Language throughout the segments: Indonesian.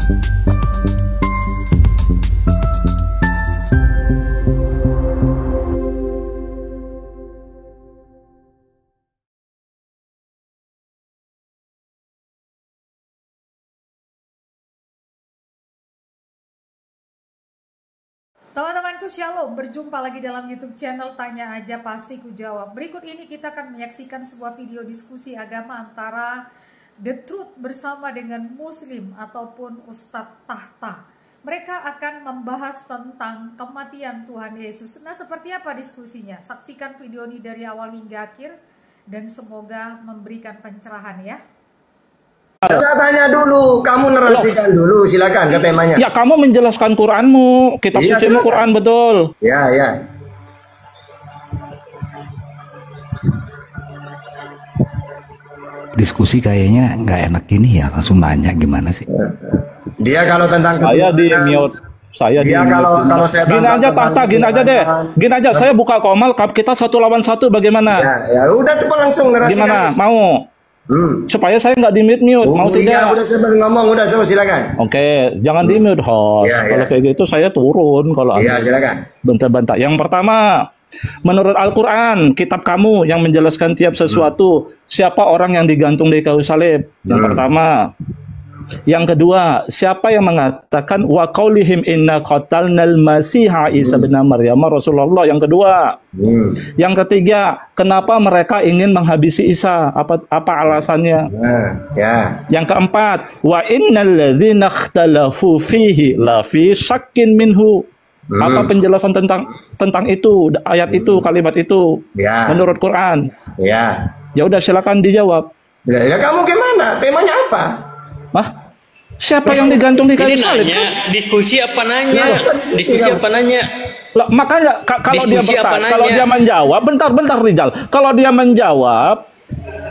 Teman-temanku Shalom, berjumpa lagi dalam YouTube channel Tanya Aja Pasti Ku Jawab. Berikut ini kita akan menyaksikan sebuah video diskusi agama antara The Truth bersama dengan Muslim ataupun Ustadz Tahta. Mereka akan membahas tentang kematian Tuhan Yesus. Nah, seperti apa diskusinya? Saksikan video ini dari awal hingga akhir dan semoga memberikan pencerahan ya. Saya tanya dulu, kamu narasikan dulu, silakan ke temanya. Ya, kamu menjelaskan Quranmu, kitab sucimu Quran betul. Ya, ya. Diskusi kayaknya nggak enak ini ya, langsung nanya gimana sih? Dia kalau tentang saya di mute. Saya dia kalau saya gini aja Tahta, gini aja deh. Gini aja, saya buka komal, kita 1 lawan 1 bagaimana? Ya, udah coba langsung narasikan. Gimana? Mau? Supaya saya nggak di mute, mau tidak? Iya, udah sebelum ngomong, udah semua silakan. Oke, jangan di mute host. Kalau kayak gitu saya turun kalau. Iya, silakan. Bentar-bentar. Yang pertama, menurut Al-Quran, kitab kamu yang menjelaskan tiap sesuatu, siapa orang yang digantung di kayu salib? Yang pertama. Yang kedua, siapa yang mengatakan wa qaulihim inna qatalnal masiha Isa bin Maryam Rasulullah? Yang kedua. Yang ketiga, kenapa mereka ingin menghabisi Isa? Apa alasannya? Yang keempat, wa innal ladzina ikhtalafu fihi la fi syakkin minhu. Apa penjelasan tentang itu, ayat itu, kalimat itu menurut Quran? Ya udah, silakan dijawab. Ya kamu gimana? Temanya apa? Hah? Siapa yang digantung di kayu salib? Diskusi apa nanya? Diskusi apa nanya? Lah, makanya kalau dia menjawab, bentar Rizal. Kalau dia menjawab,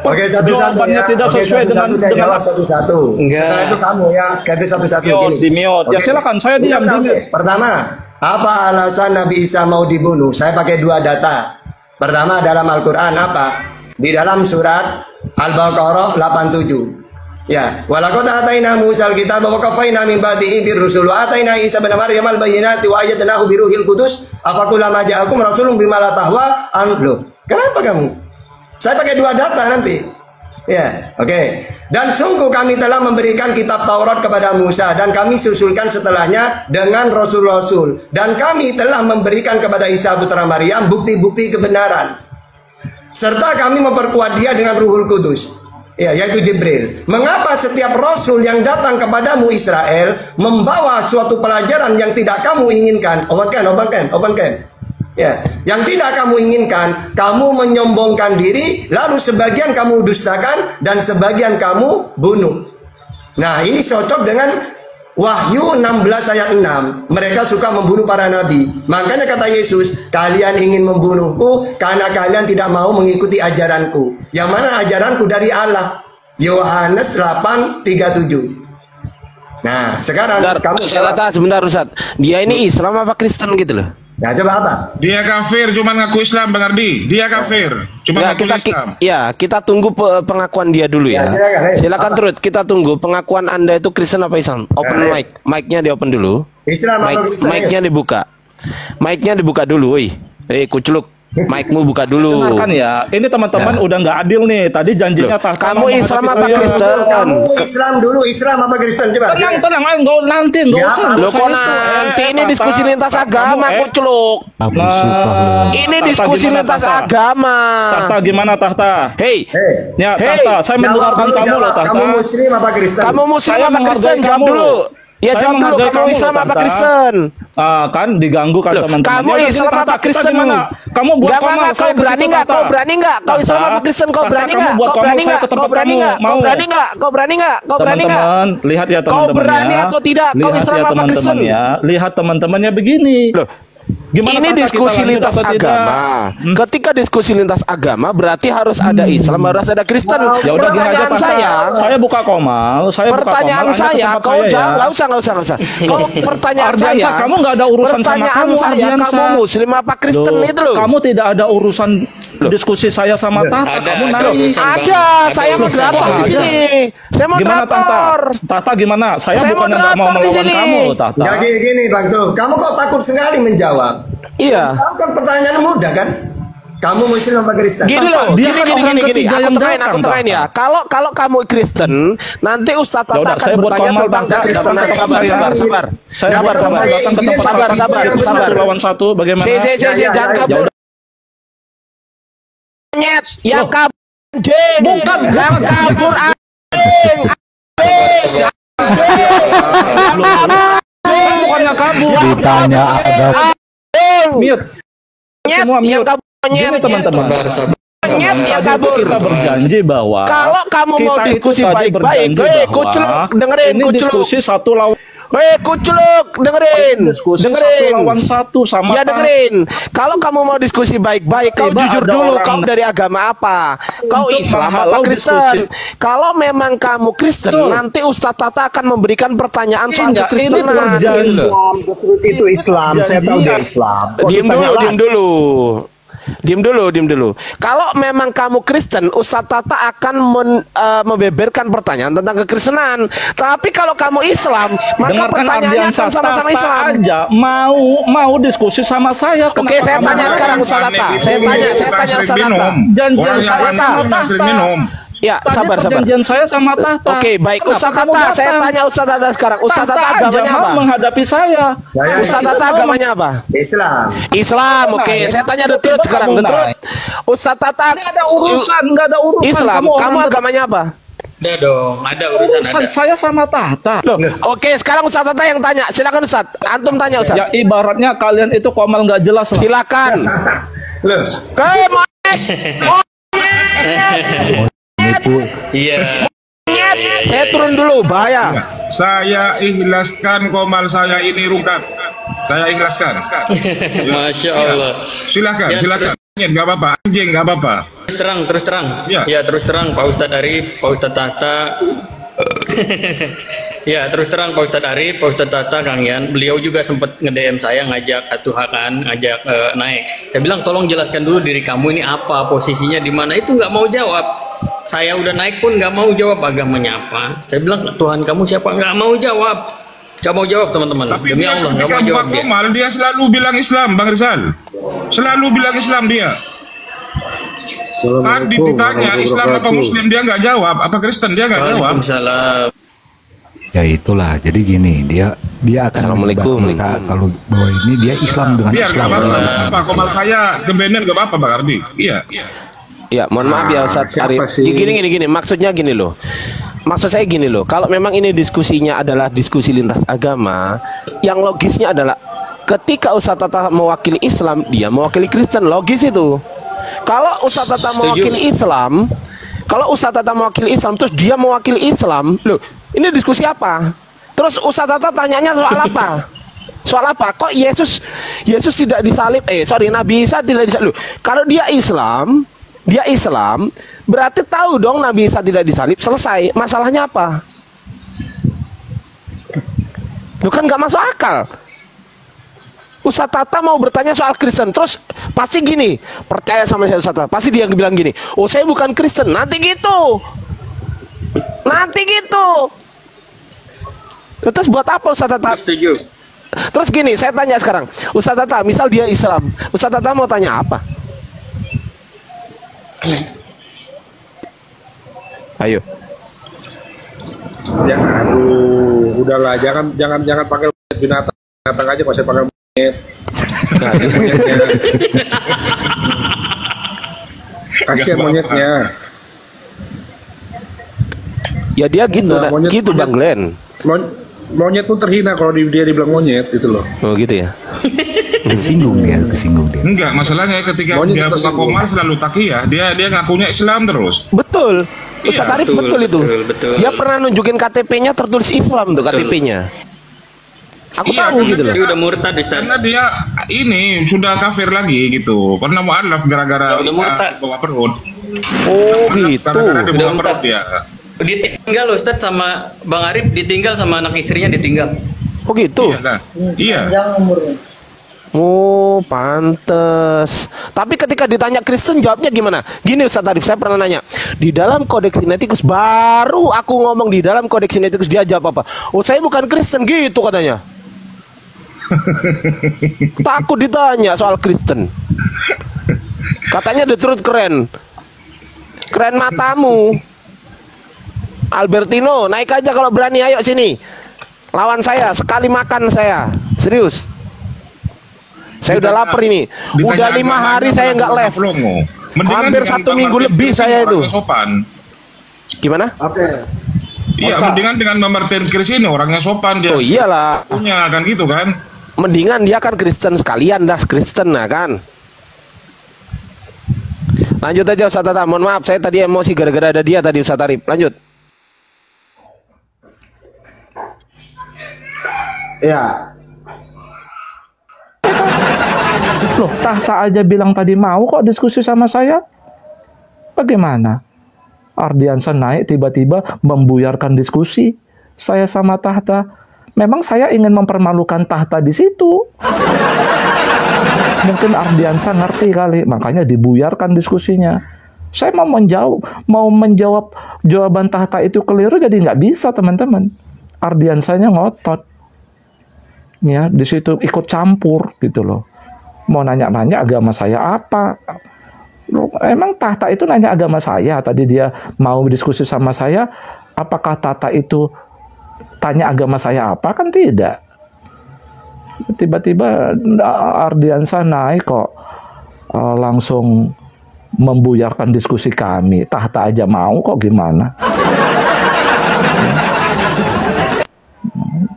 oke, satu-satu ya. tidak sesuai dengan jawab satu-satu. Setelah itu kamu ya ganti satu-satu gini. Ya silakan, saya diam dulu. Pertama, apa alasan Nabi Isa mau dibunuh? Saya pakai 2 data. Pertama, dalam Al-Quran apa? Di dalam surat Al-Baqarah 87. Ya, walaqad ataina Musa al-kitaba wa qafaina min ba'dihi bir-rusul wa ataina Isa bin Maryam al-bayyinati wa ayyadnahu bi ruhil qudus afakullama ja'akum rasulun bima la tahwa anflu. Kenapa kamu? Saya pakai 2 data nanti. Ya, oke. Dan sungguh kami telah memberikan kitab Taurat kepada Musa dan kami susulkan setelahnya dengan rasul-rasul dan kami telah memberikan kepada Isa putra Maryam bukti-bukti kebenaran serta kami memperkuat dia dengan Ruhul Kudus. Ya, yaitu Jibril. Mengapa setiap rasul yang datang kepadamu Israel membawa suatu pelajaran yang tidak kamu inginkan? Open can. Ya, yang tidak kamu inginkan, kamu menyombongkan diri, lalu sebagian kamu dustakan dan sebagian kamu bunuh. Nah, ini cocok dengan Wahyu 16 ayat 6. Mereka suka membunuh para nabi. Makanya kata Yesus, kalian ingin membunuhku karena kalian tidak mau mengikuti ajaranku. Yang mana ajaranku dari Allah. Yohanes 8:37. Nah, sekarang kamu sebentar Ustaz. Dia ini Islam apa Kristen gitu loh? Nah, coba apa? Dia kafir, cuma ngaku Islam, Bang Ardi. Dia kafir, cuma ngaku Islam. Ya, kita tunggu pengakuan dia dulu ya. Silakan terus, kita tunggu pengakuan Anda itu Kristen apa Islam. Open mic, mic-nya di open dulu. Islam atau Kristen? Mic-nya dibuka. Mic-nya dibuka dulu, woi. Kuculuk. Mic-mu buka dulu. Kan ya, ini teman-teman udah nggak adil nih. Tadi janjinya kamu Islam apa Kristen? Kamu Islam dulu, Islam apa Kristen? Coba. Tenang, nanti Lo kok nanti ini diskusi lintas agama, kuculuk. Ini diskusi lintas agama. Tahta gimana Tahta? Ya Tahta, saya mendengarkan kamu loh Tahta. Kamu Muslim apa Kristen? Kamu Muslim apa Kristen? Jawab dulu. Ya jawab dulu, kamu Islam apa Kristen? Kan diganggu kan teman-teman. Kamu Islam apa Kristen? Kamu buat komal, kau berani nggak? Kau berani nggak? Kau Islam apa Kristen? Kau berani nggak? Kau berani nggak? Kau berani nggak? Kau berani nggak? Kau berani nggak? Kau berani nggak? Teman-teman, lihat ya teman-teman. Kau berani atau tidak? Kau Islam apa Kristen? Lihat teman-temannya begini. Gimana ini diskusi lintas agama. Ketika diskusi lintas agama berarti harus ada Islam, harus ada Kristen. Ya udah gini aja saya buka komal, pertanyaan saya, kau jangan nggak usah. Kau pertanyaan saya, kamu nggak ada urusan sama kamu. Kamu Muslim apa Kristen itu loh? Kamu tidak ada urusan diskusi saya sama Tata, kamu nangis. Ada, saya moderator di sini. Saya Gimana moderator. Tata gimana? Saya Saya bukan nggak mau moderator di melawan sini. kamu, Tata. Ya gini Bang Tuh, kamu kok takut sekali menjawab? Iya. Kamu kan pertanyaan mudah kan? Kamu Muslim apa Kristen? Gini loh, Dia gini. kan orang ketiga yang Aku datang, tengahin ya. Kalau kamu Kristen, nanti Ustaz Tata Yaudah, akan saya buat bertanya formal, tentang Tata. kekristenan. Sabar. Saya Sabar. datang ke tempat Sabar. satu lawan satu, bagaimana? Jangan kabur. Nyet, yang kabur anjing. Bukan. Yang kabur anjing. Bukannya kabur. Ditanya ada Mute. Nyet, Semua yang mute. kabur nyet. Gini teman-teman. Nyet, yang Tadi kabur. kita berjanji bahwa Kalau kamu mau kita itu diskusi tadi baik-baik, berjanji kucluk, bahwa dengerin, ini kucluk. diskusi satu lawan Kucluk, dengerin. diskusi satu lawan satu sama Ya dengerin. Kalau kamu mau diskusi baik-baik, kau Tiba jujur ada dulu. orang Kau dari agama apa? Kau untuk Islam apa menghalau Kristen? diskusi. Kalau memang kamu Kristen, Betul. nanti Ustadz Tata akan memberikan pertanyaan soal Enggak, ini kekristenan. berjanji. Gitu. Itu Islam, saya tahu dia Islam. Kok ditanya Diam dulu. Kalau memang kamu Kristen, Ustadz Tata akan membeberkan pertanyaan tentang kekristenan. Tapi kalau kamu Islam, maka dengarkan pertanyaannya Ardiansah, akan sama-sama Tata Islam. aja mau diskusi sama saya. Oke, Kenapa saya kamu tanya mau? sekarang Ustadz Tata. Saya tanya Ustadz Tata. Janjian Orang yang saya sama panik sering Tata. minum. Ya, Tadi sabar. perjanjian saya sama Tata. Oke, baik. Kenapa Ustadz kamu Tata, saya datang? tanya Ustadz Tata sekarang. Ustadz Tata Tata aja agamanya mau apa? menghadapi saya. Ustadz Tata agamanya apa? Islam. Islam, oke. Saya tanya The Truth sekarang. The Truth. Ustadz Tata Nggak ada urusan. Islam. Kamu orang agamanya apa? Ada dong, ada urusan urusan ada. saya sama Tata. Loh, oke. Sekarang Ustadz Tata yang tanya. Silakan Ustadz. Antum tanya Ustadz. Ya ibaratnya kalian itu komal nggak jelas lah. Silakan. Loh, itu Iya. Saya turun dulu, bahaya. Saya ikhlaskan komal saya ini rungkat. Saya ikhlaskan. Masya Allah. Silakan. Nggak apa-apa. Anjing nggak apa-apa. Terus terang. Ya. Ya, terus terang Pak Ustadz Arif, Pak Ustadz Tata. Ya, terus terang Pak Ustadz Arif, Pak Ustadz Tata, Kang Yan. Beliau juga sempat nge-DM saya, ngajak Atuha kan, ngajak naik. Saya bilang tolong jelaskan dulu diri kamu ini apa, posisinya di mana. Itu nggak mau jawab. Saya udah naik pun nggak mau jawab agamanya apa. Saya bilang Tuhan kamu siapa, nggak mau jawab. Nggak mau jawab teman-teman. Tapi Demi dia Allah nggak ketika mau buat jawab dia. komal, dia selalu bilang Islam, Bang Rizal. Selalu bilang Islam dia. Tadi ditanya Islam apa Muslim, dia nggak jawab. Apa Kristen, dia nggak jawab. Waalaikumsalam. ya itulah. Jadi gini, dia akan Assalamualaikum. menyebabkan kalau bahwa ini dia Islam dengan Biar Islam. nggak apa-apa. Komal saya kebenar nggak apa-apa, Bang Ardi. Iya. Ya, mohon maaf ya Ustadz Arif. Gini. Maksudnya gini loh. Maksud saya gini loh. Kalau memang ini diskusinya adalah diskusi lintas agama, yang logisnya adalah ketika Ustadz Tata mewakili Islam, dia mewakili Kristen. Logis itu. Kalau Ustadz Tata mewakili Islam, terus dia mewakili Islam, loh, ini diskusi apa? Terus Ustadz Tata tanyanya soal apa? Soal apa? Kok Yesus tidak disalib? Nabi Isa tidak disalib. Loh, kalau dia Islam, berarti tahu dong Nabi Isa tidak disalib, selesai. Masalahnya apa? Loh, kan nggak masuk akal. Ustadz Tata mau bertanya soal Kristen, terus pasti gini, percaya sama saya Ustadz Tata, pasti dia bilang gini, oh saya bukan Kristen, nanti gitu. Terus buat apa Ustadz Tata? Setuju. Terus gini, saya tanya sekarang, Ustadz Tata, misal dia Islam, Ustadz Tata mau tanya apa? Ayo. udahlah, jangan pakai binatang aja, masih pakai monyet. Kasihan monyetnya. Ya dia gitu, Monyet, Bang Glenn. Monyet pun terhina kalau dia dibilang monyet itu loh. Oh gitu ya. Kesinggung dia. Enggak, masalahnya ketika dia buka komal selalu takiyah, dia ngakunya Islam terus. Betul. Ustadz Arif betul itu. Betul. Dia pernah nunjukin KTP-nya tertulis Islam tuh KTP-nya. Aku tahu gitu loh. Dia udah murtad Ustaz. Karena dia ini sudah kafir lagi gitu. Pernah mu'alaf gara-gara Udah murtad. bawa perut. Oh gitu. Gara-gara dia bawa Udah perut murtad. dia. Ditinggal Ustaz sama Bang Arif, ditinggal sama anak istrinya ditinggal. Oh gitu. Iya. Lah. Iya. Oh, pantes. Tapi ketika ditanya Kristen jawabnya gimana? Gini Ustaz Arif, saya pernah nanya. Di dalam Kodeks Sinaiticus, baru aku ngomong di dalam Kodeks Sinaiticus, dia jawab apa? Oh, saya bukan Kristen, gitu katanya. Takut ditanya soal Kristen. Katanya The Truth keren. Keren matamu. Albertino, naik aja kalau berani, ayo sini. Lawan saya, sekali makan saya. Serius. Saya udah lapar ini. Udah 5 hari saya nggak live. Hampir 1 minggu lebih saya itu. Sopan. Gimana? Oke. Iya, mendingan dengan Martin Kris ini orangnya sopan dia. Oh iyalah. Punya kan gitu kan. Mendingan dia kan Kristen sekalian, dah Kristen lah kan. Lanjut aja Ustaz Tata. Mohon maaf saya tadi emosi gara-gara ada dia tadi Ustaz Arif. Lanjut. Ya. Loh, Tahta aja bilang tadi mau kok diskusi sama saya. Bagaimana? Ardiansa naik tiba-tiba membuyarkan diskusi saya sama Tahta. Memang saya ingin mempermalukan Tahta di situ. Mungkin Ardiansa ngerti kali, makanya dibuyarkan diskusinya. Saya mau menjawab jawaban Tahta itu keliru, jadi nggak bisa teman-teman. Ardiansanya ngotot. Ya, di situ ikut campur gitu loh. Mau nanya-nanya agama saya apa? Loh, emang Tahta itu nanya agama saya. Tadi dia mau diskusi sama saya. Apakah Tahta itu tanya agama saya apa? Kan tidak. Tiba-tiba Ardiansa naik kok. Langsung membuyarkan diskusi kami. Tahta aja mau kok, gimana?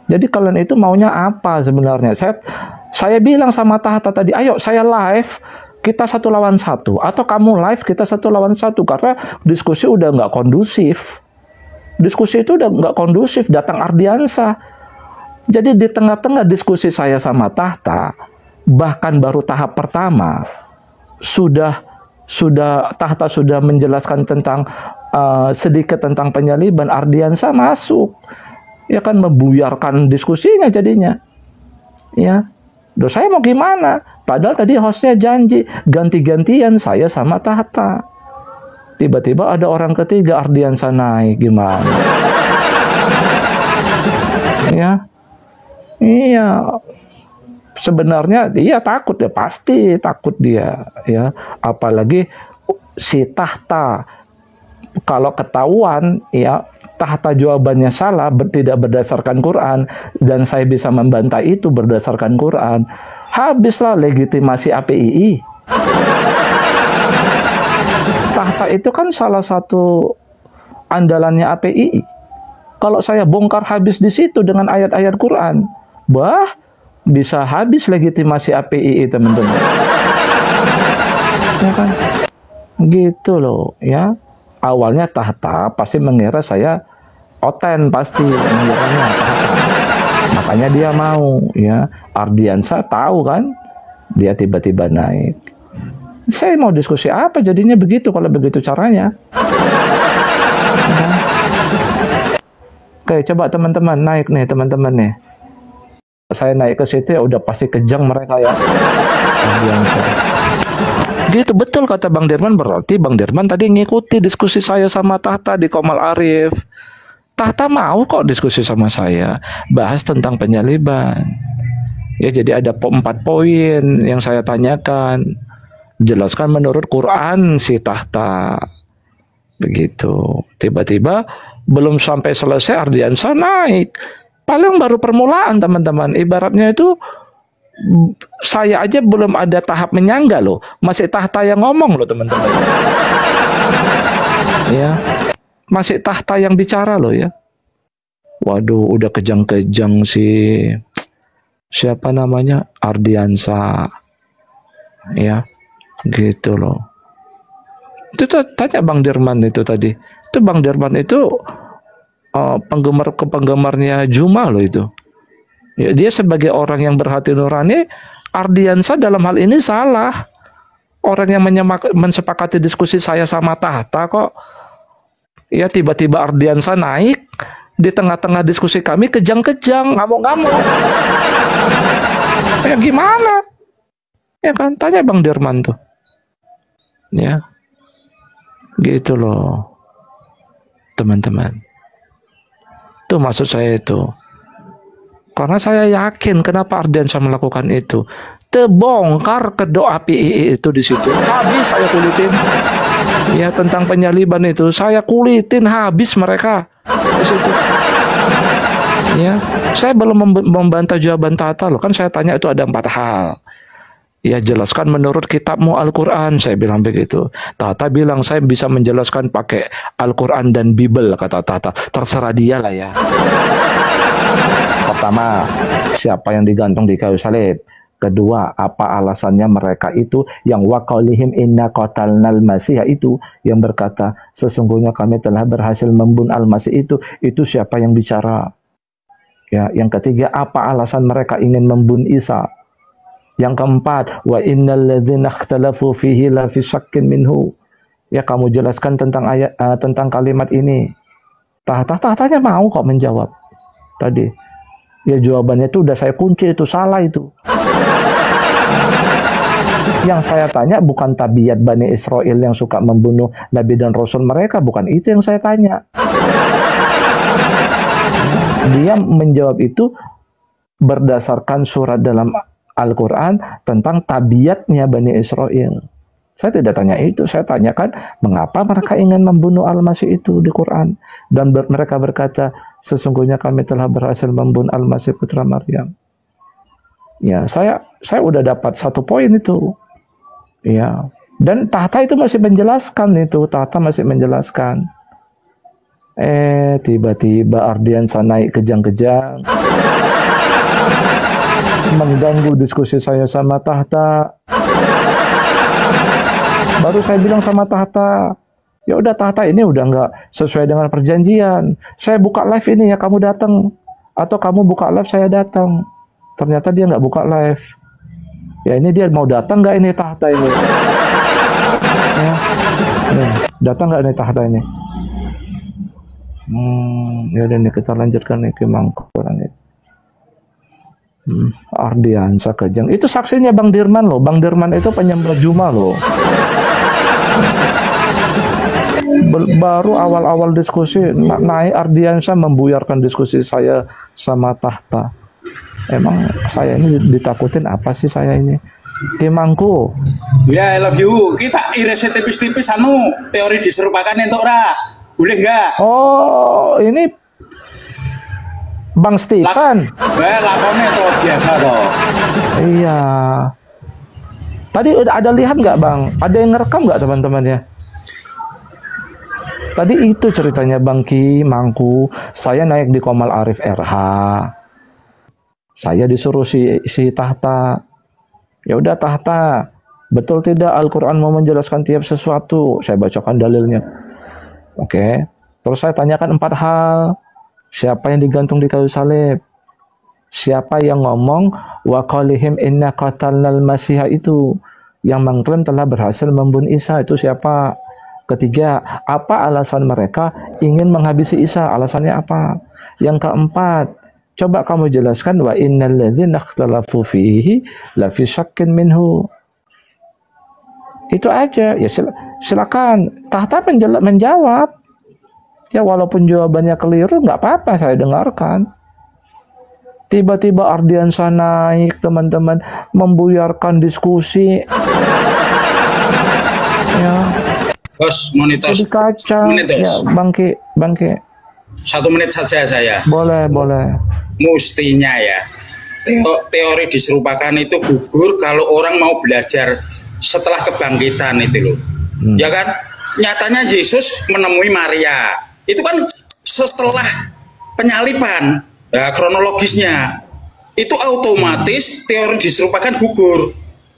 Jadi kalian itu maunya apa sebenarnya? Saya bilang sama Tahta tadi, ayo saya live, kita 1 lawan 1. Atau kamu live, kita 1 lawan 1. Karena diskusi udah nggak kondusif. Diskusi itu udah nggak kondusif, datang Ardiansa. Jadi di tengah-tengah diskusi saya sama Tahta, bahkan baru tahap pertama, Tahta sudah menjelaskan tentang sedikit tentang penyaliban, Ardiansa masuk. Ya kan membuyarkan diskusinya jadinya. Ya. Loh, saya mau gimana? Padahal tadi hostnya janji ganti-gantian saya sama Tahta. Tiba-tiba ada orang ketiga, Ardiansa naik, gimana? Ya. Iya. Sebenarnya dia takut ya, pasti takut dia, ya. Apalagi si Tahta kalau ketahuan ya Tahta jawabannya salah, tidak berdasarkan Quran, dan saya bisa membantah itu berdasarkan Quran, habislah legitimasi APII. Tahta itu kan salah satu andalannya APII. Kalau saya bongkar habis di situ dengan ayat-ayat Quran, bisa habis legitimasi APII, teman-teman. Ya kan? Gitu loh, ya. Awalnya Tahta pasti mengira saya oten, pasti mengiranya Tahta. Makanya dia mau, ya. Ardiansa tahu kan, dia tiba-tiba naik. Saya mau diskusi apa jadinya begitu kalau begitu caranya. Ya. Oke, coba teman-teman naik nih, teman-teman nih. Saya naik ke situ ya udah pasti kejang mereka ya. Ardiansa. Gitu, betul kata Bang Dirman, berarti Bang Dirman tadi ngikuti diskusi saya sama Tahta di Qomal Arif. Tahta mau kok diskusi sama saya, bahas tentang penyaliban. Ya, jadi ada 4 poin yang saya tanyakan. Jelaskan menurut Quran si Tahta. Begitu. Tiba-tiba belum sampai selesai Ardiansa naik. Paling baru permulaan, teman-teman. Ibaratnya itu saya aja belum ada tahap menyangga loh, masih Tahta yang ngomong loh, teman-teman. Ya, masih Tahta yang bicara loh ya. Waduh, udah kejang-kejang si siapa namanya, Ardiansa, ya, gitu loh. Itu tanya Bang Dirman itu tadi. Itu Bang Dirman itu penggemarnya Juma loh itu. Ya, dia sebagai orang yang berhati nurani, Ardiansa dalam hal ini salah. Orang yang mensepakati diskusi saya sama Tahta kok. Ya, tiba-tiba Ardiansa naik di tengah-tengah diskusi kami, kejang-kejang, ngamuk-ngamuk. Ya gimana? Ya kan, tanya Bang Dirman tuh. Ya. Gitu loh. Teman-teman. Itu maksud saya itu. Karena saya yakin kenapa Ardiansyah melakukan itu. Terbongkar kedok api itu di situ. Habis saya kulitin. Ya, tentang penyaliban itu saya kulitin habis mereka di situ. Ya, saya belum membantah jawaban Tata loh. Kan saya tanya itu ada 4 hal. Ya, jelaskan menurut kitabmu Al-Quran, saya bilang begitu. Tata bilang saya bisa menjelaskan pakai Al-Quran dan Bible, kata Tata. Terserah dia lah ya. Pertama, siapa yang digantung di kayu salib? Kedua, apa alasannya mereka itu yang waqaulihim inna qatalnal masih itu yang berkata sesungguhnya kami telah berhasil membunuh al-masih itu siapa yang bicara? Ya, yang ketiga, apa alasan mereka ingin membunuh Isa? Yang keempat, wa innal ladzina ikhtalafu fihi la fi syakkin minhu. Ya, kamu jelaskan tentang ayat tentang kalimat ini. Tanya mau kok menjawab. Tadi. Ya, jawabannya itu udah saya kunci, itu salah itu. Yang saya tanya bukan tabiat Bani Israel yang suka membunuh Nabi dan Rasul mereka, bukan itu yang saya tanya. Dia menjawab itu berdasarkan surat dalam Al-Quran tentang tabiatnya Bani Israel. Saya tidak tanya itu, saya tanyakan mengapa mereka ingin membunuh Al-Masih itu di Quran. Dan mereka berkata, sesungguhnya kami telah berhasil membunuh Al-Masih putra Maryam. Ya, saya udah dapat 1 poin itu. Ya, dan Tahta itu masih menjelaskan itu, Tahta masih menjelaskan. Tiba-tiba Ardiansyah naik kejang-kejang. Mengganggu diskusi saya sama Tahta. Baru saya bilang sama Tahta, ya udah Tahta, ini udah nggak sesuai dengan perjanjian. Saya buka live ini ya kamu datang, atau kamu buka live saya datang. Ternyata dia nggak buka live. Ya, ini dia mau datang nggak ini Tahta ini? Ya, nih, datang nggak ini Tahta ini? Ya udah nih kita lanjutkan nih ke Mangkuran ini. Ardiansyah kejang. Itu saksinya Bang Dirman loh. Bang Dirman itu penyembah Juma loh. Baru awal-awal diskusi naik Ardiansyah membuyarkan diskusi saya sama Tahta. Emang saya ini ditakutin apa sih saya ini? Kimangku. Ya, I love you. Kita iris tipis-tipis teori diserupakan untuk boleh nggak? Oh, ini Bang Stefan. Lakonnya tuh biasa toh. Iya. Tadi ada lihat nggak Bang? Ada yang ngerekam nggak teman-teman ya? Tadi itu ceritanya Bang Ki Mangku. Saya naik di Komal Arif RH. Saya disuruh si Tahta. Ya udah Tahta, betul tidak Al-Quran mau menjelaskan tiap sesuatu? Saya bacakan dalilnya. Oke. Terus saya tanyakan 4 hal. Siapa yang digantung di kayu salib? Siapa yang ngomong wa qalihim inna qatalnal masih itu? Yang mengklaim telah berhasil membunuh Isa itu siapa? Ketiga, apa alasan mereka ingin menghabisi Isa? Alasannya apa? Yang keempat, coba kamu jelaskan wa innal ladzina ikhtalafu fihi la fi syakkin minhu. Itu aja. Ya silakan. Tahta menjawab. Ya walaupun jawabannya keliru nggak apa-apa, saya dengarkan. Tiba-tiba Ardiansyah naik teman-teman, membuyarkan diskusi. Ya. Bos, monitor. Jadi kacau. Ya, bangke. 1 menit saja saya. Boleh. Mestinya ya, teori diserupakan itu gugur kalau orang mau belajar setelah kebangkitan itu loh. Ya kan? Nyatanya Yesus menemui Maria. Itu kan setelah penyaliban, ya, kronologisnya itu otomatis teori diserupakan gugur.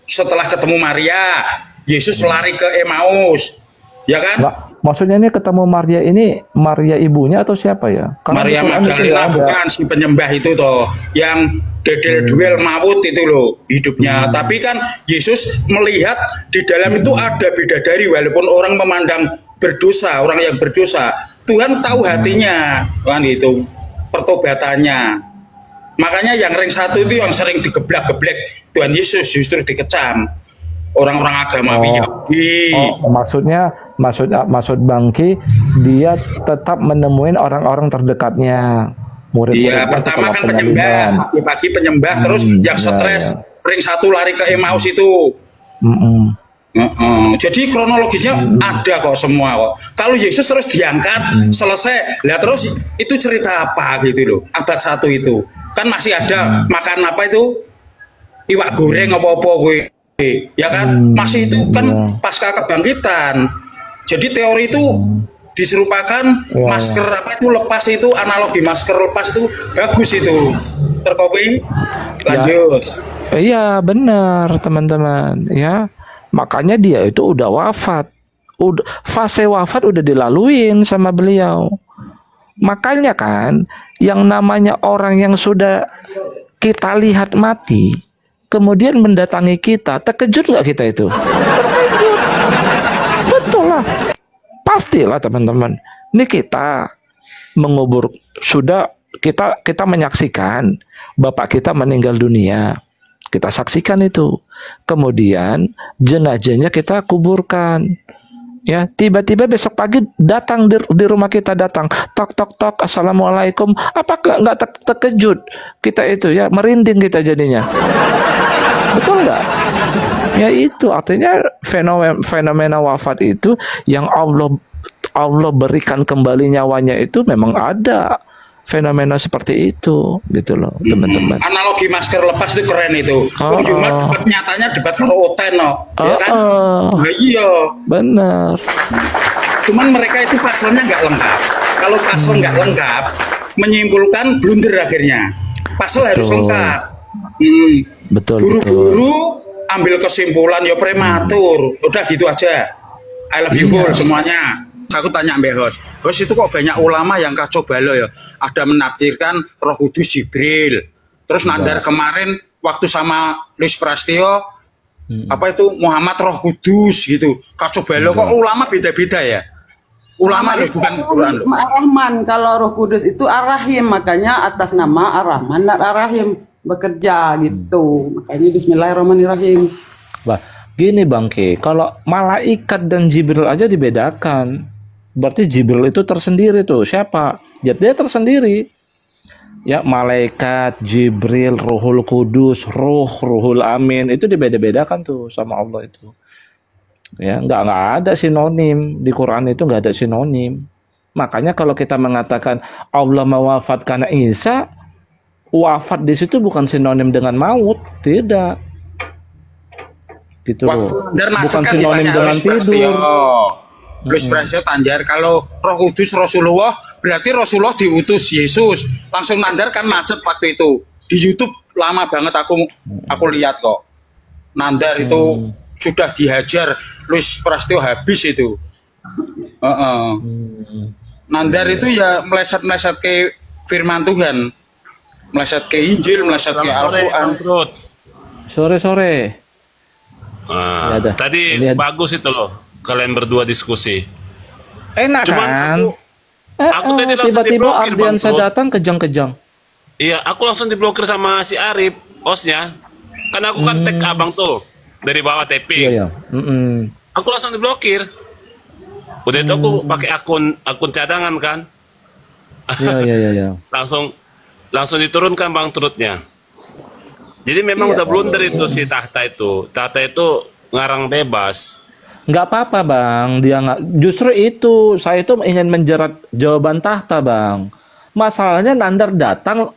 Setelah ketemu Maria, Yesus lari ke Emmaus, ya kan? Nggak, maksudnya ini ketemu Maria ini Maria ibunya atau siapa ya? Karena Maria Magdalena bukan si penyembah itu toh, yang dedel duel maut itu loh hidupnya. Tapi kan Yesus melihat di dalam itu ada bidadari, walaupun orang memandang berdosa, orang yang berdosa. Tuhan tahu hatinya, kan gitu, pertobatannya. Makanya yang ring 1 itu yang sering digeblak-geblek Tuhan Yesus justru dikecam orang-orang agama Yahudi. Maksud Bangki, dia tetap menemuin orang-orang terdekatnya, Iya, pertama kan penyembah, pagi-pagi penyembah, terus yang stres ring 1 lari ke Emmaus itu. Jadi kronologisnya ada kok semua kok. Kalau Yesus terus diangkat, selesai, lihat terus itu cerita apa gitu loh. Abad 1 itu kan masih ada makan apa itu, iwak goreng apa-apa gue, ya kan masih itu kan pasca kebangkitan. Jadi teori itu diserupakan masker apa itu lepas itu, analogi masker lepas itu bagus itu. Terkopi lanjut. Iya benar teman-teman ya. Makanya dia itu udah wafat, fase wafat udah dilaluin sama beliau. Makanya kan yang namanya orang yang sudah kita lihat mati kemudian mendatangi kita, terkejut nggak kita itu? Terkejut. Betul lah, pastilah teman-teman. Ini kita mengubur, sudah kita menyaksikan bapak kita meninggal dunia, kita saksikan itu. Kemudian jenazahnya kita kuburkan. Ya, tiba-tiba besok pagi datang di rumah kita, datang tok tok tok, assalamualaikum. Apakah nggak terkejut kita itu ya, merinding kita jadinya? Betul nggak? Ya itu artinya fenomena wafat itu yang Allah berikan kembali nyawanya itu memang ada fenomena seperti itu gitu loh teman-teman. Analogi masker lepas itu keren itu. Cuma debat nyatanya debat kalau Oten ya kan? Nah, iya. Benar. Cuman mereka itu pasalnya nggak lengkap. Kalau pasal nggak lengkap, menyimpulkan blunder akhirnya. Pasal harus lengkap. Betul. Buru-buru ambil kesimpulan ya prematur. Udah gitu aja. I love you all semuanya. Aku tanya Mbak Hos itu kok banyak ulama yang kacau balau ya. Ada menafsirkan Roh Kudus Jibril. Terus Nandar kemarin waktu sama Luis Prastio apa itu Muhammad Roh Kudus gitu. Kacau balau kok ulama beda-beda ya. Ulama itu bukan Quran loh. Ar-Rahman, kalau Roh Kudus itu Ar-Rahim, makanya atas nama Ar-Rahman dan Ar-Rahim bekerja gitu. Makanya Bismillahirrahmanirrahim. Wah, gini Bangke, kalau malaikat dan Jibril aja dibedakan. Berarti Jibril itu tersendiri tuh. Siapa? Ya, dia tersendiri. Ya, malaikat, Jibril, Ruhul Kudus, Ruhul Amin itu dibeda-bedakan tuh sama Allah itu. Ya, nggak ada sinonim di Quran itu, nggak ada sinonim. Makanya kalau kita mengatakan Allah mewafatkan Isa, wafat di situ bukan sinonim dengan maut, tidak. Gitu loh. Bukan sinonim dengan tidur. Luis Prastio Tanjar, kalau Roh Kudus Rasulullah berarti Rasulullah diutus Yesus. Langsung Nandar kan macet waktu itu. Di YouTube lama banget aku lihat kok. Nandar itu sudah dihajar, Luis Prastio habis itu. Nandar itu ya meleset-meleset ke firman Tuhan. Meleset ke Injil, meleset ke Al-Quran. Sore-sore. Nah, ya tadi bagus itu loh. Kalian berdua diskusi. Enak. Cuman kan? Aku tadi langsung tiba-tiba Ardiansa datang kejang-kejang. Iya, aku langsung diblokir sama si Arif, hostnya. Kan aku kan tag abang tuh dari bawah tapping. Iya. Aku langsung diblokir. Udah itu aku pakai akun cadangan kan. Iya. Langsung diturunkan bang turutnya. Jadi memang udah blunder itu si Tahta itu. Tahta itu ngarang bebas. Nggak apa-apa bang, dia nggak. Justru itu saya itu ingin menjerat jawaban Tahta bang. Masalahnya Nandar datang,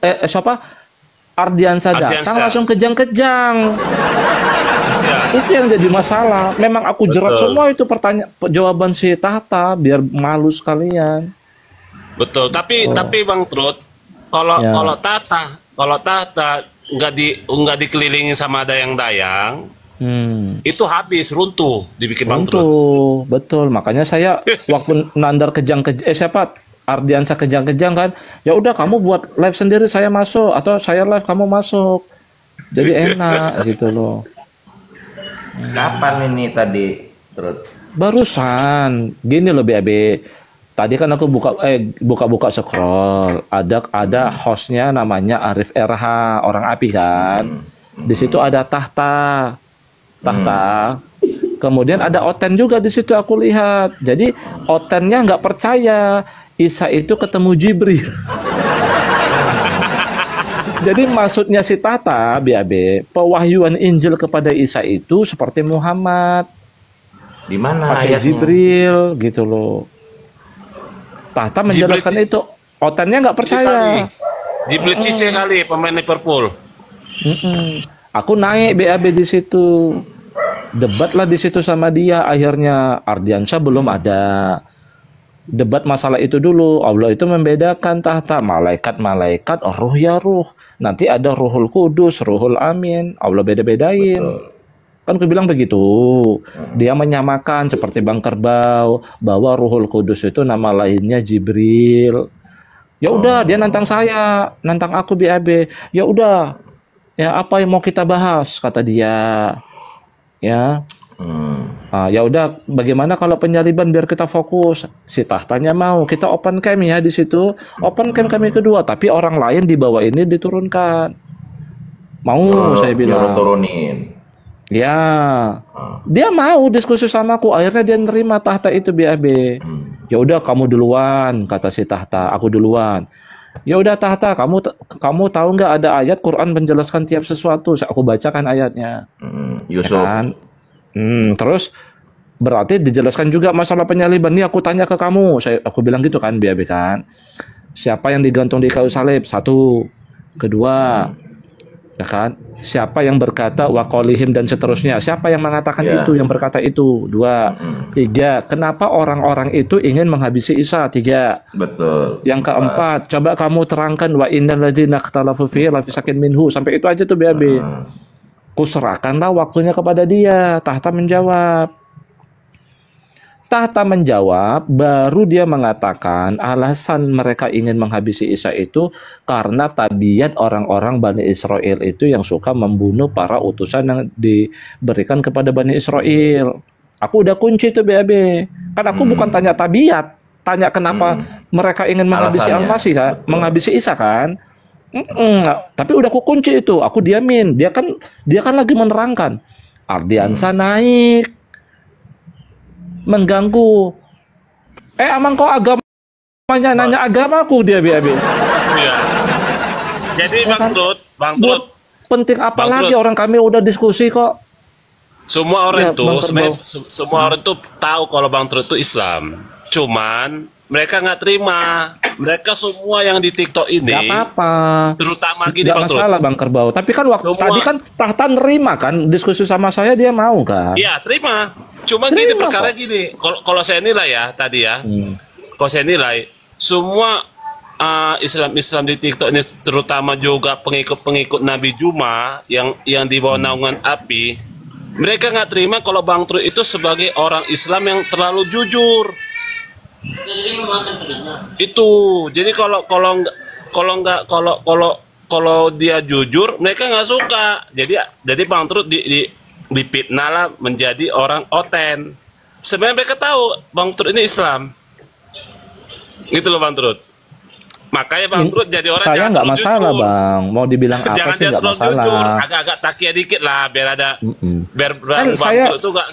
Ardiansa datang langsung kejang-kejang. Itu yang jadi masalah. Memang aku jerat semua itu jawaban si Tahta biar malu sekalian. Betul. Tapi bang Trut, kalau Tahta nggak dikelilingi sama dayang-dayang. Itu habis runtuh dibikin runtuh, betul. Makanya saya waktu Nandar Ardiansa kejang-kejang kan, ya udah kamu buat live sendiri, saya masuk, atau saya live kamu masuk, jadi enak gitu loh. Kapan ini tadi terus? Barusan, gini loh BAB. Tadi kan aku buka scroll, ada hostnya namanya Arif RH, orang API kan. Di situ ada tahta. Kemudian ada Oten juga di situ aku lihat. Jadi Otennya nggak percaya Isa itu ketemu Jibril. Jadi maksudnya si Tata BAB, pewahyuan Injil kepada Isa itu seperti Muhammad. Di mana pakai ayatnya? Jibril gitu loh. Tata menjelaskan Jibril, itu. Otennya nggak percaya. Jibril Cisse kali pemain Liverpool. Aku naik BAB di situ. Debat lah di situ sama dia. Akhirnya Ardiansyah belum ada. Debat masalah itu dulu. Allah itu membedakan tahta malaikat, ruh ya ruh. Nanti ada Ruhul Kudus, Ruhul Amin. Allah beda-bedain. Kan aku bilang begitu. Dia menyamakan seperti Bang Kerbau bahwa Ruhul Kudus itu nama lainnya Jibril. Ya udah, dia nantang saya, nantang aku BAB. Ya udah. Ya apa yang mau kita bahas kata dia. Ya. Nah, ya udah, bagaimana kalau penyaliban biar kita fokus. Si tahtanya mau, kita open cam ya di situ. Open cam kami kedua, tapi orang lain di bawah ini diturunkan. Mau saya bilang. Turunin. Ya. Dia mau diskusi sama aku, akhirnya dia nerima tahta itu BAB. Ya udah kamu duluan kata si tahta, aku duluan. Ya udah tahta, kamu tahu nggak ada ayat Quran menjelaskan tiap sesuatu? Aku bacakan ayatnya. Yusuf. Ya kan? Terus berarti dijelaskan juga masalah penyaliban. Nih aku tanya ke kamu, aku bilang gitu kan BAB kan. Siapa yang digantung di kayu salib? Satu. Kedua, ya kan? Siapa yang berkata waqolihim dan seterusnya? Siapa yang mengatakan itu, yang berkata itu? Dua. Tiga, kenapa orang-orang itu ingin menghabisi Isa? Tiga. Betul. Yang keempat, coba kamu terangkan wa innal ladzina ikhtalafu fihi lafi syakin minhu. Sampai itu aja tuh BAB. Kuserahkanlah waktunya kepada dia. Tahta menjawab. Tahta menjawab, baru dia mengatakan alasan mereka ingin menghabisi Isa itu karena tabiat orang-orang Bani Israel itu yang suka membunuh para utusan yang diberikan kepada Bani Israel. Aku udah kunci itu BAB. Kan aku bukan tanya tabiat, tanya kenapa mereka ingin menghabisi Al-Masih kan, menghabisi Isa kan. Tapi udah aku kunci itu, aku diamin. Dia kan lagi menerangkan. Ardiansyah naik mengganggu. Emang kok agamanya nanya agamaku dia BAB. Iya. Jadi Bang Trud, penting apa lagi orang kami udah diskusi kok. Semua orang Ya, tuh Bang sebenarnya Kerbau. semua orang tuh tahu kalau Bang Trud itu Islam. Cuman mereka nggak terima. Mereka semua yang di TikTok ini, Gak apa-apa, terutama gini gak Bang Trud. masalah Bang Kerbau. Tapi kan waktu Semua- tadi kan tahta nerima kan diskusi sama saya, dia mau kan. Iya, terima. Cuma gini perkara gini. Kalau saya nilai ya tadi ya. Kalau saya nilai semua Islam di TikTok ini, terutama juga pengikut Nabi Juma yang di bawah naungan API, mereka nggak terima kalau Bang Trud itu sebagai orang Islam yang terlalu jujur. Itu. Jadi kalau dia jujur, mereka nggak suka. Jadi Bang Trud dipitnah lah menjadi orang oten. Sebenarnya mereka tahu Bang Trud ini Islam. Gitu loh Bang Trud. Makanya Bang Trud jadi orang Saya jangan nggak terlalu masalah jujur. Bang, mau dibilang apa Jangan sih dia nggak terlalu jujur, masalah. agak-agak takia dikit lah biar ada biar Kan Bang saya Trud tuh nggak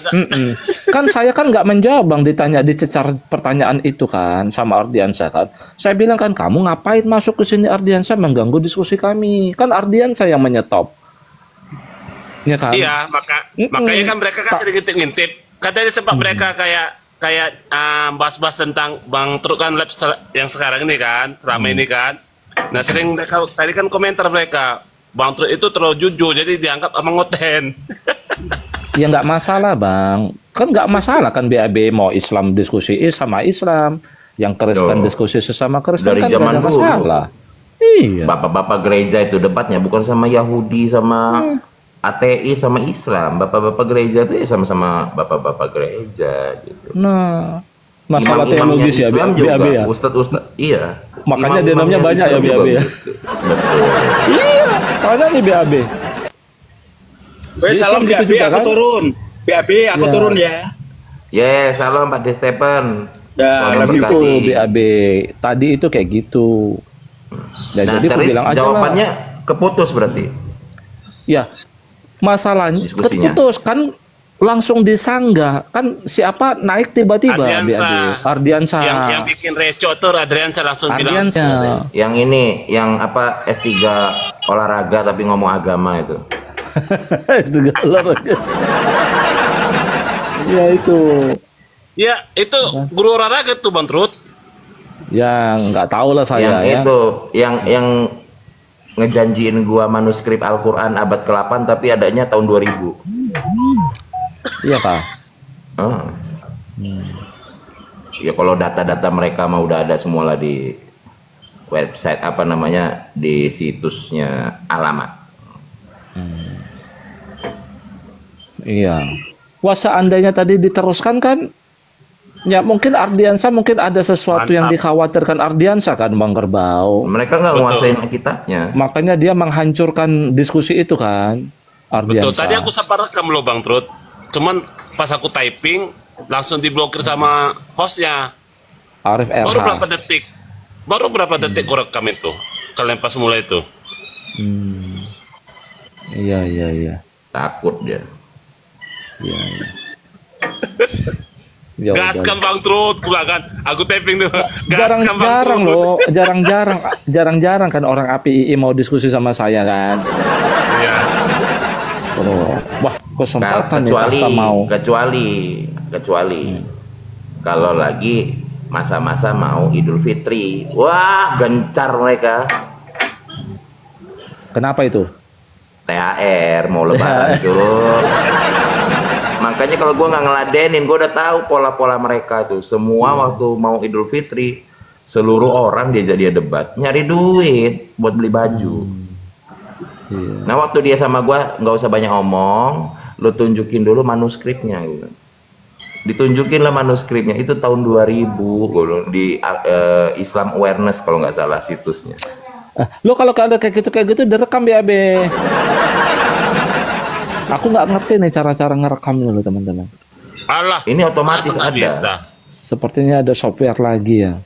kan saya kan nggak menjawab Bang, ditanya dicecar pertanyaan itu kan sama Ardiansyah kan. Saya bilang kan, kamu ngapain masuk ke sini Ardiansyah, mengganggu diskusi kami. Kan Ardiansyah yang menyetop. Ya kan? Iya, makanya kan mereka kan sering ngintip. Katanya sempat mereka kayak bahas-bahas tentang Bang Trud kan live yang sekarang ini kan, selama ini kan. Nah sering mereka tadi kan komentar mereka, Bang Trud itu terlalu jujur, jadi dianggap abang ngoten. Ya nggak masalah Bang, kan nggak masalah kan BAB mau Islam diskusi sama Islam, yang Kristen Loh. diskusi sesama Kristen Dari kan nggak zaman ada dulu. masalah. Iya. Bapak-bapak gereja itu debatnya bukan sama Yahudi, sama ateis, sama Islam. Bapak-bapak gereja itu ya sama-sama bapak-bapak gereja gitu. Nah, masalah Imam-imamnya teologis ya Islam BAB juga, ya. Ustadz, iya. Makanya Imam-imamnya denomnya banyak ya Islam juga BAB ya. begitu. Iya, makanya nih BAB. Wes salam Islam gitu BAB, juga aku kan? turun. BAB, aku Ya. turun ya. Ya, salam Pak De Stephen. Dalam itu BAB tadi itu kayak gitu. Ya, Nah, jadi aku terus bilang aja jawabannya lah. keputus berarti. Ya, masalahnya Diskusinya. keputus kan langsung disanggah kan siapa naik tiba-tiba BAB Ardiansa. Yang bikin reco tuh Adriansa langsung bilang. Yang ini, yang apa S3 olahraga tapi ngomong agama itu. S3 olahraga. Ya itu. Ya, itu guru olahraga tuh Bang Trut. Yang nggak tahu lah saya yang ya. itu, yang ngejanjiin gua manuskrip Al-Quran abad ke-8 tapi adanya tahun 2000. Iya Kak. Ya kalau data-data mereka mah udah ada semua lah di website apa namanya, di situsnya alamat. Iya. Wah, seandainya tadi diteruskan kan, ya mungkin Ardiansa mungkin ada sesuatu yang dikhawatirkan Ardiansa kan Bang Kerbau. Mereka nggak nguasain kitabnya. Makanya dia menghancurkan diskusi itu kan Ardiansa. Betul, tadi aku sempat rekam loh Bang Trut. Cuman pas aku typing langsung diblokir sama hostnya. Arif RH. Baru berapa detik aku rekam itu. Kalian pas mulai itu. Iya. Takut dia. Iya. Ya Gaskan Bang Trut, kan. Aku typing dulu. Jarang-jarang loh, jarang-jarang kan orang APII mau diskusi sama saya kan. Iya. Wah, kesempatan kecuali, nih mau. Kecuali kalau lagi masa-masa mau Idul Fitri, wah gencar mereka. Kenapa itu? THR mau lebaran tuh. Makanya kalau gue nggak ngeladenin, gue udah tahu pola-pola mereka tuh. Semua waktu mau Idul Fitri, seluruh orang dia debat, nyari duit buat beli baju. Nah waktu dia sama gue nggak usah banyak ngomong, lu tunjukin dulu manuskripnya gitu. Ditunjukin lah manuskripnya, itu tahun 2000 di Islam Awareness kalau nggak salah situsnya. Lo kalau ada kayak gitu direkam BAB. Aku nggak ngerti nih cara-cara ngerekamnya loh teman-teman. Alah, ini otomatis ada. Bisa. Sepertinya ada software lagi ya.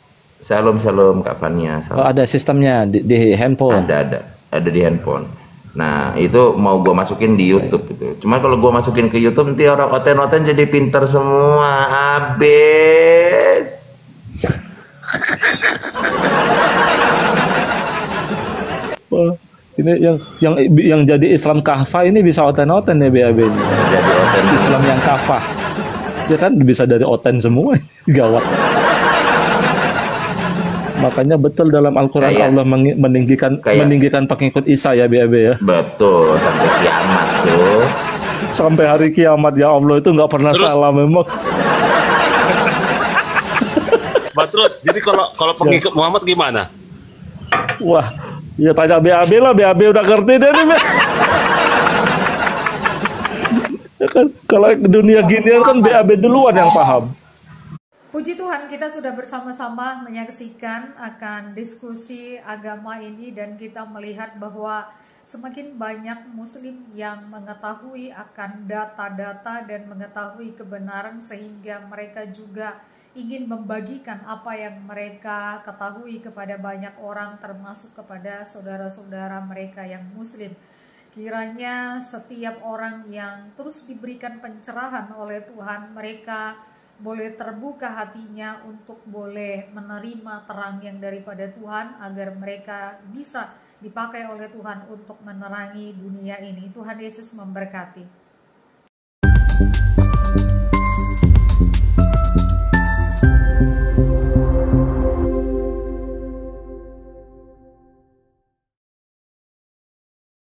Salam Kak Fania. Oh, ada sistemnya di handphone. Ada di handphone. Nah itu mau gue masukin di YouTube gitu. Cuma kalau gue masukin ke YouTube nanti orang oten-oten jadi pinter semua. Abis. Wah, ini yang jadi Islam kafah ini bisa oten-oten ya BAB ini. Jadi oten. Islam yang kafah. Ya kan bisa dari oten semua. Gawat. Makanya betul dalam Al-Quran Allah meninggikan pengikut Isa ya BAB ya. Betul, sampai kiamat tuh. Sampai hari kiamat ya Allah itu nggak pernah salah memang. Betul. Jadi kalau pengikut Muhammad gimana? Wah, ya tanya BAB lah, BAB udah ngerti deh nih. Ya kan, kalau dunia ginian kan BAB duluan yang paham. Puji Tuhan, kita sudah bersama-sama menyaksikan akan diskusi agama ini dan kita melihat bahwa semakin banyak muslim yang mengetahui akan data-data dan mengetahui kebenaran sehingga mereka juga ingin membagikan apa yang mereka ketahui kepada banyak orang termasuk kepada saudara-saudara mereka yang muslim. Kiranya setiap orang yang terus diberikan pencerahan oleh Tuhan, mereka boleh terbuka hatinya untuk boleh menerima terang yang daripada Tuhan agar mereka bisa dipakai oleh Tuhan untuk menerangi dunia ini. Tuhan Yesus memberkati.